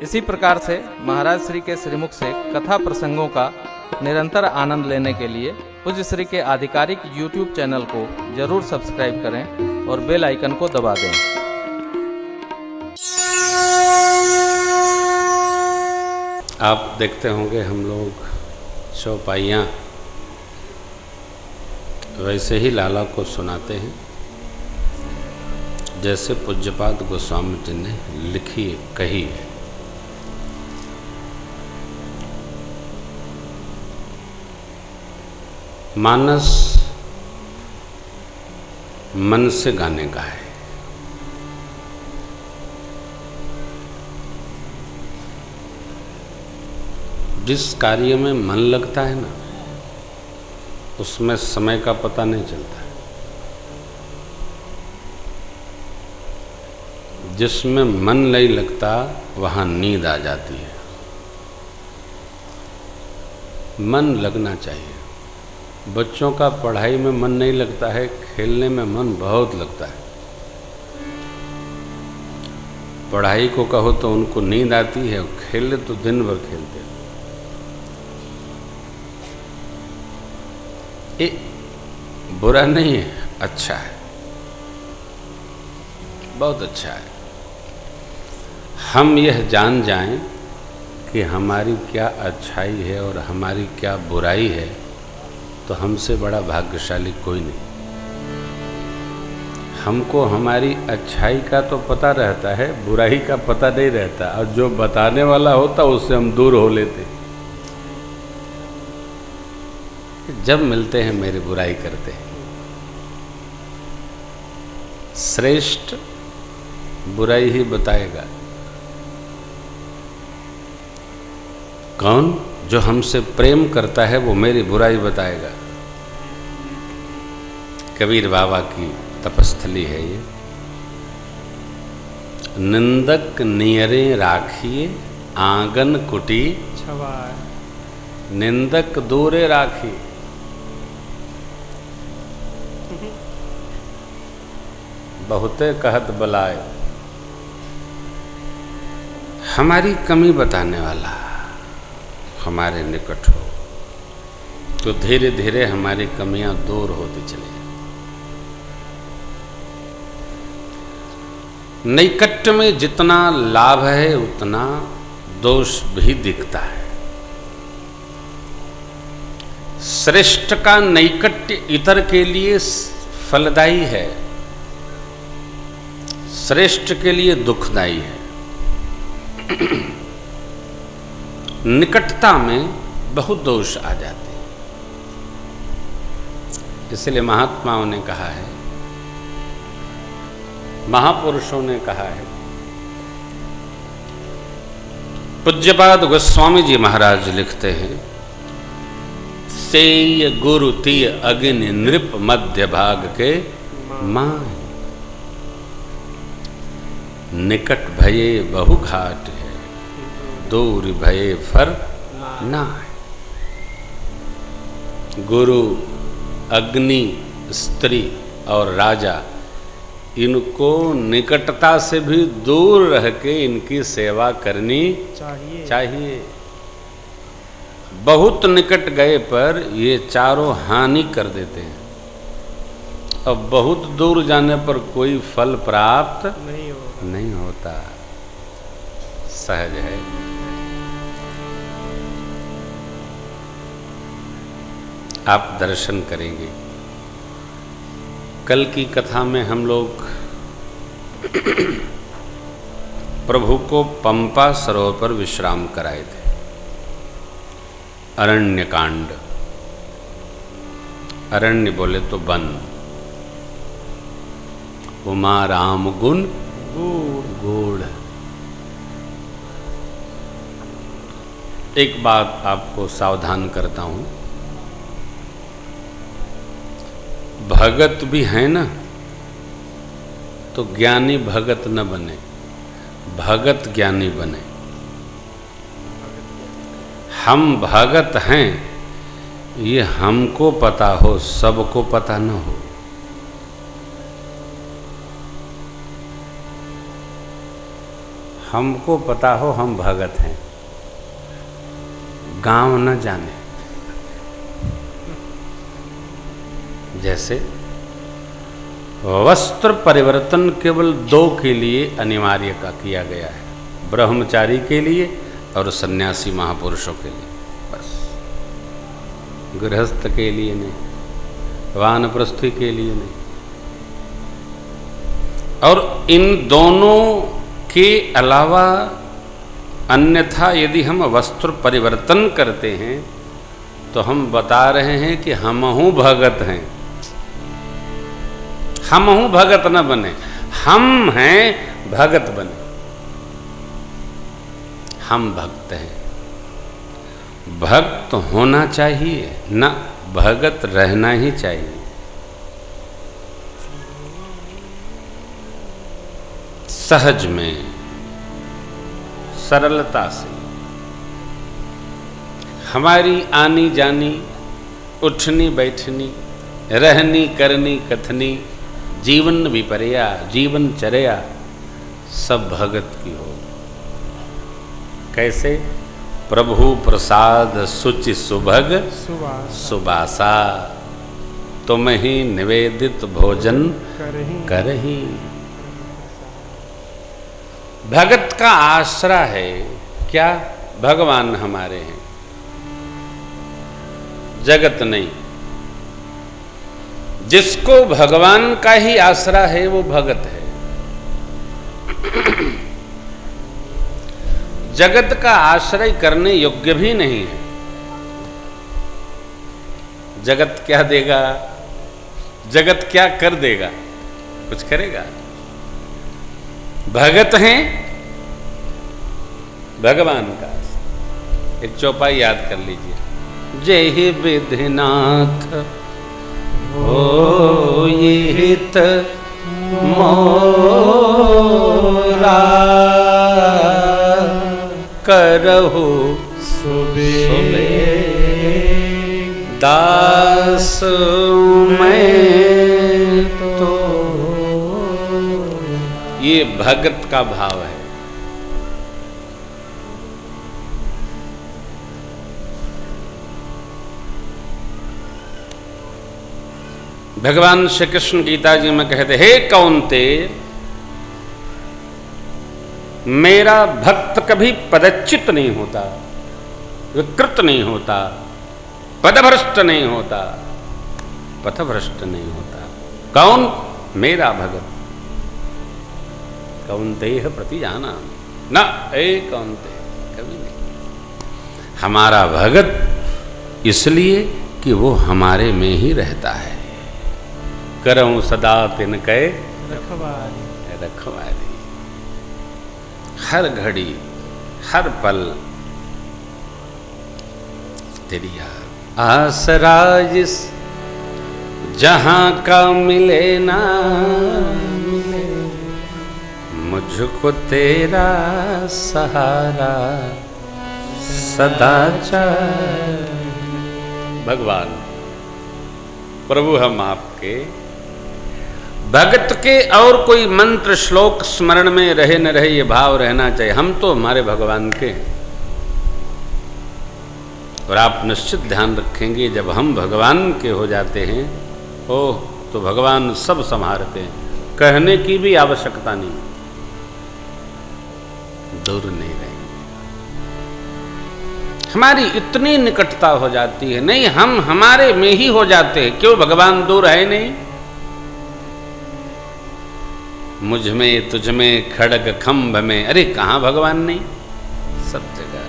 इसी प्रकार से महाराज श्री के श्रीमुख से कथा प्रसंगों का निरंतर आनंद लेने के लिए पूज्य श्री के आधिकारिक YouTube चैनल को जरूर सब्सक्राइब करें और बेल आइकन को दबा दें। आप देखते होंगे हम लोग चौपाइयाँ वैसे ही लाला को सुनाते हैं जैसे पूज्यपाद गोस्वामी जी ने लिखी कही है। मानस मन से गाने का है। जिस कार्य में मन लगता है ना, उसमें समय का पता नहीं चलता है। जिसमें मन नहीं लगता वहाँ नींद आ जाती है। मन लगना चाहिए। बच्चों का पढ़ाई में मन नहीं लगता है, खेलने में मन बहुत लगता है। पढ़ाई को कहो तो उनको नींद आती है, खेले तो दिन भर खेलते हैं। ये बुरा नहीं है, अच्छा है, बहुत अच्छा है। हम यह जान जाएं कि हमारी क्या अच्छाई है और हमारी क्या बुराई है, तो हमसे बड़ा भाग्यशाली कोई नहीं। हमको हमारी अच्छाई का तो पता रहता है, बुराई का पता नहीं रहता, और जो बताने वाला होता उससे हम दूर हो लेते। जब मिलते हैं मेरी बुराई करते हैं। श्रेष्ठ बुराई ही बताएगा। कौन? जो हमसे प्रेम करता है वो मेरी बुराई बताएगा। कबीर बाबा की तपस्थली है ये। निंदक नियरे राखिए आंगन कुटी छवाए, निंदक दूरे राखिए। बहुते कहत बलाए, हमारी कमी बताने वाला हमारे निकट हो तो धीरे धीरे हमारी कमियां दूर होती चली जाए। नैकट्य में जितना लाभ है उतना दोष भी दिखता है। श्रेष्ठ का नैकट्य इतर के लिए फलदायी है, श्रेष्ठ के लिए दुखदायी है। निकटता में बहुत दोष आ जाते हैं। इसलिए महात्माओं ने कहा है, महापुरुषों ने कहा है। पूज्यपाद गोस्वामी जी महाराज लिखते हैं, सेय गुरु तीय अग्नि नृप मध्य भाग के माय, निकट भये बहु घाट है, दूर भये फर नाय। गुरु, अग्नि, स्त्री और राजा, इनको निकटता से भी दूर रह के इनकी सेवा करनी चाहिए। बहुत निकट गए पर ये चारों हानि कर देते हैं, और बहुत दूर जाने पर कोई फल प्राप्त नहीं होता। सहज है। आप दर्शन करेंगे। कल की कथा में हम लोग प्रभु को पंपा सरोवर पर विश्राम कराए थे। अरण्य कांड, अरण्य बोले तो वन। उमा राम गुण गूढ़। एक बात आपको सावधान करता हूं, भगत भी है ना, तो ज्ञानी भगत न बने, भगत ज्ञानी बने। हम भगत हैं ये हमको पता हो, सबको पता न हो। हमको पता हो हम भगत हैं, गांव न जाने। जैसे वस्त्र परिवर्तन केवल 2 के लिए अनिवार्य का किया गया है, ब्रह्मचारी के लिए और सन्यासी महापुरुषों के लिए, बस। गृहस्थ के लिए नहीं, वानप्रस्थी के लिए नहीं। और इन दोनों के अलावा अन्यथा यदि हम वस्त्र परिवर्तन करते हैं तो हम बता रहे हैं कि हमहू भगत हैं। हमहू भगत न बने, हम हैं भगत बने। हम भक्त हैं, भक्त होना चाहिए ना, भगत रहना ही चाहिए। सहज में, सरलता से हमारी आनी जानी, उठनी बैठनी, रहनी करनी कथनी, जीवन विपर्या, जीवन चर्या सब भगत की हो। कैसे? प्रभु प्रसाद सुचि सुभग सुबासा, तुम ही निवेदित भोजन करही। भगत का आसरा है क्या? भगवान हमारे हैं, जगत नहीं। जिसको भगवान का ही आसरा है वो भगत है। जगत का आश्रय करने योग्य भी नहीं है। जगत क्या देगा? जगत क्या कर देगा? कुछ करेगा? भगत हैं भगवान का। एक चौपाई याद कर लीजिए। जय ही विधिनाथ हो ये हित मोरा, करहु सुबे दास मैं तो। ये भगत का भाव है। भगवान श्री कृष्ण गीता जी में कहते, हे कौन्तेय, मेरा भक्त कभी पदच्युत नहीं होता, विकृत नहीं होता, पदभ्रष्ट नहीं होता, पथभ्रष्ट नहीं होता। कौन? मेरा भगत। कौन्तेय प्रतिजाना न, हे कौन्तेय, कभी नहीं। हमारा भगत इसलिए कि वो हमारे में ही रहता है। करऊं सदा तिनके रखवारी, हर घड़ी हर पल तेरी याद। आसरा जिस जहां का मिले ना मिले, मुझको तेरा सहारा सदा चाहिए। भगवान प्रभु हम आपके भगत के। और कोई मंत्र श्लोक स्मरण में रहे न रहे, ये भाव रहना चाहिए, हम तो हमारे भगवान के। और आप निश्चित ध्यान रखेंगे, जब हम भगवान के हो जाते हैं, ओह, तो भगवान सब संभालते हैं। कहने की भी आवश्यकता नहीं, दूर नहीं रहेंगे। हमारी इतनी निकटता हो जाती है। नहीं, हम हमारे में ही हो जाते हैं। क्यों? भगवान दूर है नहीं। मुझ में तुझ में खड़ग खंभ में, अरे कहां भगवान नहीं? सब जगह।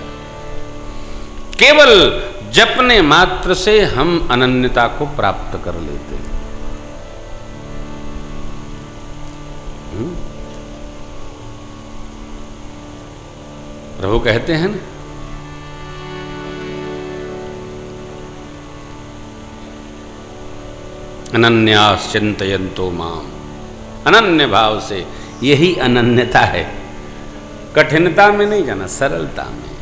केवल जपने मात्र से हम अनन्यता को प्राप्त कर लेते हैं। प्रभु कहते हैं ना, अनन्यास चिंतयन्तो माम। अनन्य भाव से, यही अनन्यता है। कठिनता में नहीं जाना, सरलता में।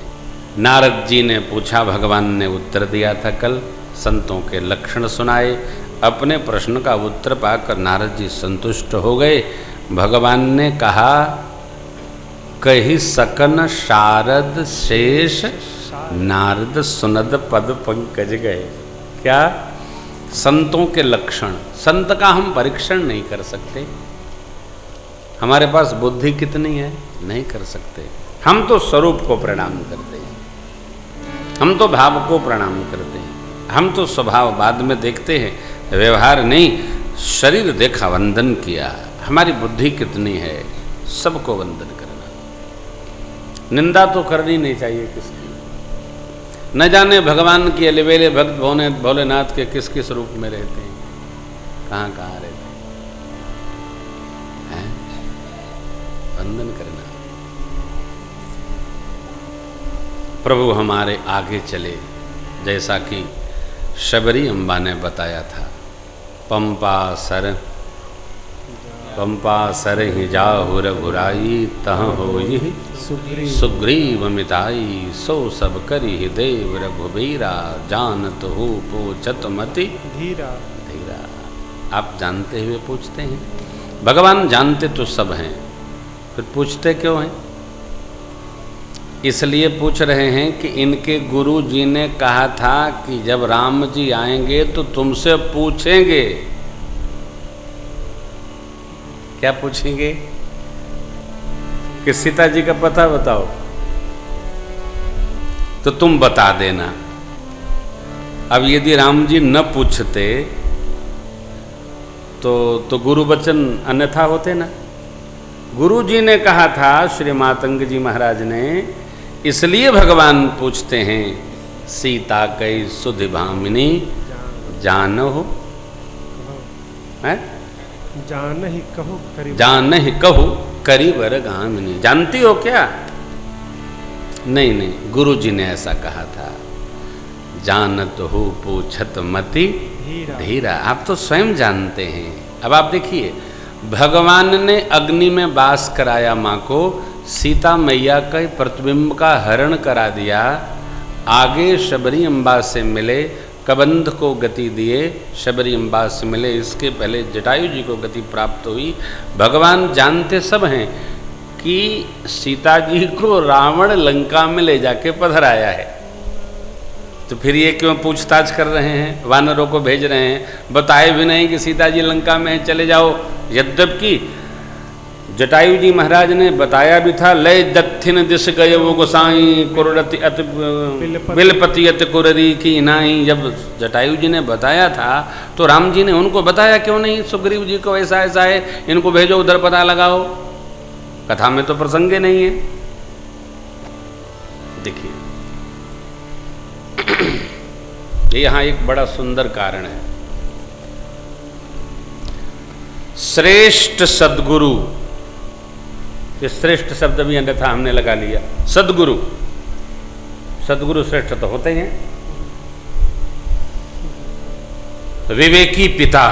नारद जी ने पूछा, भगवान ने उत्तर दिया था कल, संतों के लक्षण सुनाए। अपने प्रश्न का उत्तर पाकर नारद जी संतुष्ट हो गए। भगवान ने कहा, कही सकन शारद शेष नारद सुनद पद पंकज गए। क्या? संतों के लक्षण। संत का हम परीक्षण नहीं कर सकते, हमारे पास बुद्धि कितनी है, नहीं कर सकते। हम तो स्वरूप को प्रणाम करते हैं, हम तो भाव को प्रणाम करते हैं, हम तो स्वभाव बाद में देखते हैं, व्यवहार नहीं। शरीर देखा वंदन किया। हमारी बुद्धि कितनी है, सबको वंदन करना। निंदा तो करनी नहीं चाहिए किसकी। न जाने भगवान की अलबेले भक्त भोलेनाथ के किस किस रूप में रहते हैं, कहाँ कहाँ रहते हैं। वंदन करना। प्रभु हमारे आगे चले, जैसा कि शबरी अम्बा ने बताया था। पंपा सर ही जाहु रघुराई, तह होई सुग्रीव मिताई। सो सब करी देव रघुबीरा, जानत हो पूछत मति धीरा। आप जानते हुए पूछते हैं। भगवान जानते तो सब हैं, फिर पूछते क्यों हैं? इसलिए पूछ रहे हैं कि इनके गुरु जी ने कहा था कि जब राम जी आएंगे तो तुमसे पूछेंगे। क्या पूछेंगे? कि सीता जी का पता बताओ, तो तुम बता देना। अब यदि राम जी न पूछते तो गुरु वचन अन्यथा होते ना। गुरु जी ने कहा था, श्री मातंग जी महाराज ने, इसलिए भगवान पूछते हैं। सीता कई सुधि भामिनी, जानो है, जान ही कहो करीबर गामिनी। जानती हो क्या? नहीं, गुरु जी ने ऐसा कहा था। जानत हो पूछत मति धीरा। आप तो स्वयं जानते हैं। अब आप देखिए, भगवान ने अग्नि में वास कराया माँ को, सीता मैया के प्रतिबिंब का हरण करा दिया, आगे शबरी अम्बा से मिले, कबंध को गति दिए, शबरी अम्बा से मिले, इसके पहले जटायु जी को गति प्राप्त हुई। भगवान जानते सब हैं कि सीता जी को रावण लंका में ले जाके पधराया है, तो फिर ये क्यों पूछताछ कर रहे हैं? वानरों को भेज रहे हैं, बताए भी नहीं कि सीता जी लंका में है, चले जाओ। यद्यपि जटायु जी महाराज ने बताया भी था, लय दत्थिन दिश गए वो गोसाई, कुरति अति बिलपति अति कुररी की नाई। जब जटायु जी ने बताया था तो राम जी ने उनको बताया क्यों नहीं? सुग्रीव जी को ऐसा ऐसा है, इनको भेजो, उधर पता लगाओ। कथा में तो प्रसंगे नहीं है। देखिए, यहाँ एक बड़ा सुंदर कारण है। श्रेष्ठ सद्गुरु, ये श्रेष्ठ शब्द भी अन्यथा हमने लगा लिया। सद्गुरु, सद्गुरु श्रेष्ठ तो होते हैं। विवेकी पिता,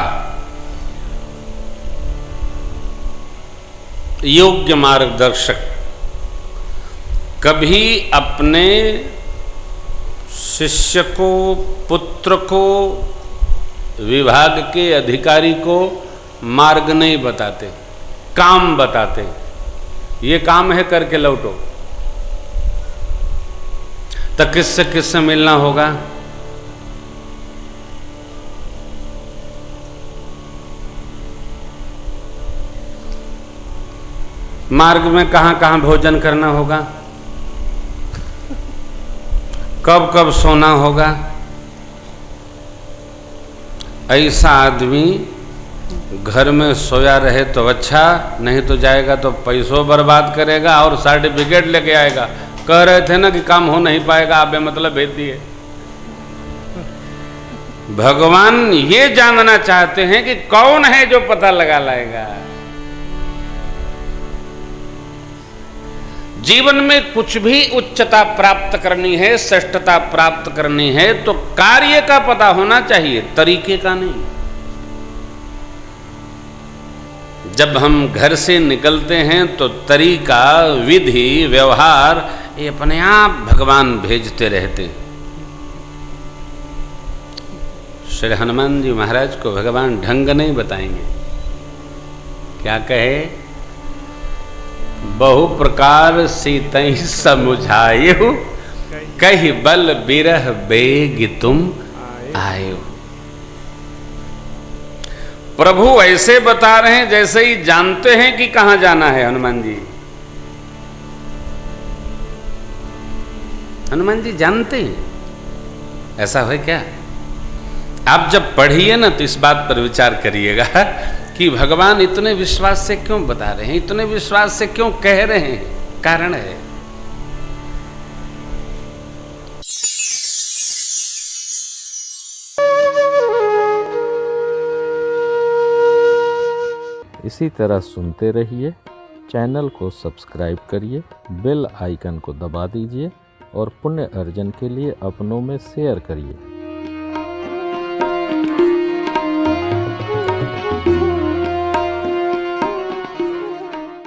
योग्य मार्गदर्शक, कभी अपने शिष्य को, पुत्र को, विभाग के अधिकारी को मार्ग नहीं बताते, काम बताते। ये काम है, करके लौटो। तो किससे मिलना होगा? मार्ग में कहाँ कहाँ भोजन करना होगा, कब कब सोना होगा। ऐसा आदमी घर में सोया रहे तो अच्छा, नहीं तो जाएगा तो पैसों बर्बाद करेगा और सर्टिफिकेट लेके आएगा। कह रहे थे ना कि काम हो नहीं पाएगा, आप बेमतलब भेज दिए। भगवान ये जानना चाहते हैं कि कौन है जो पता लगा लाएगा। जीवन में कुछ भी उच्चता प्राप्त करनी है, श्रेष्ठता प्राप्त करनी है, तो कार्य का पता होना चाहिए, तरीके का नहीं। जब हम घर से निकलते हैं तो तरीका, विधि, व्यवहार ये अपने आप भगवान भेजते रहते। श्री हनुमान जी महाराज को भगवान ढंग नहीं बताएंगे। क्या कहे? बहु प्रकार सीतई समुझायो, कहि बल बिरह बेग तुम आयो। प्रभु ऐसे बता रहे हैं जैसे ही जानते हैं कि कहां जाना है। हनुमान जी, हनुमान जी जानते हैं। ऐसा है क्या? आप जब पढ़िए ना तो इस बात पर विचार करिएगा कि भगवान इतने विश्वास से क्यों बता रहे हैं, इतने विश्वास से क्यों कह रहे हैं, कारण है। इसी तरह सुनते रहिए, चैनल को सब्सक्राइब करिए, बेल आइकन को दबा दीजिए और पुण्य अर्जन के लिए अपनों में शेयर करिए।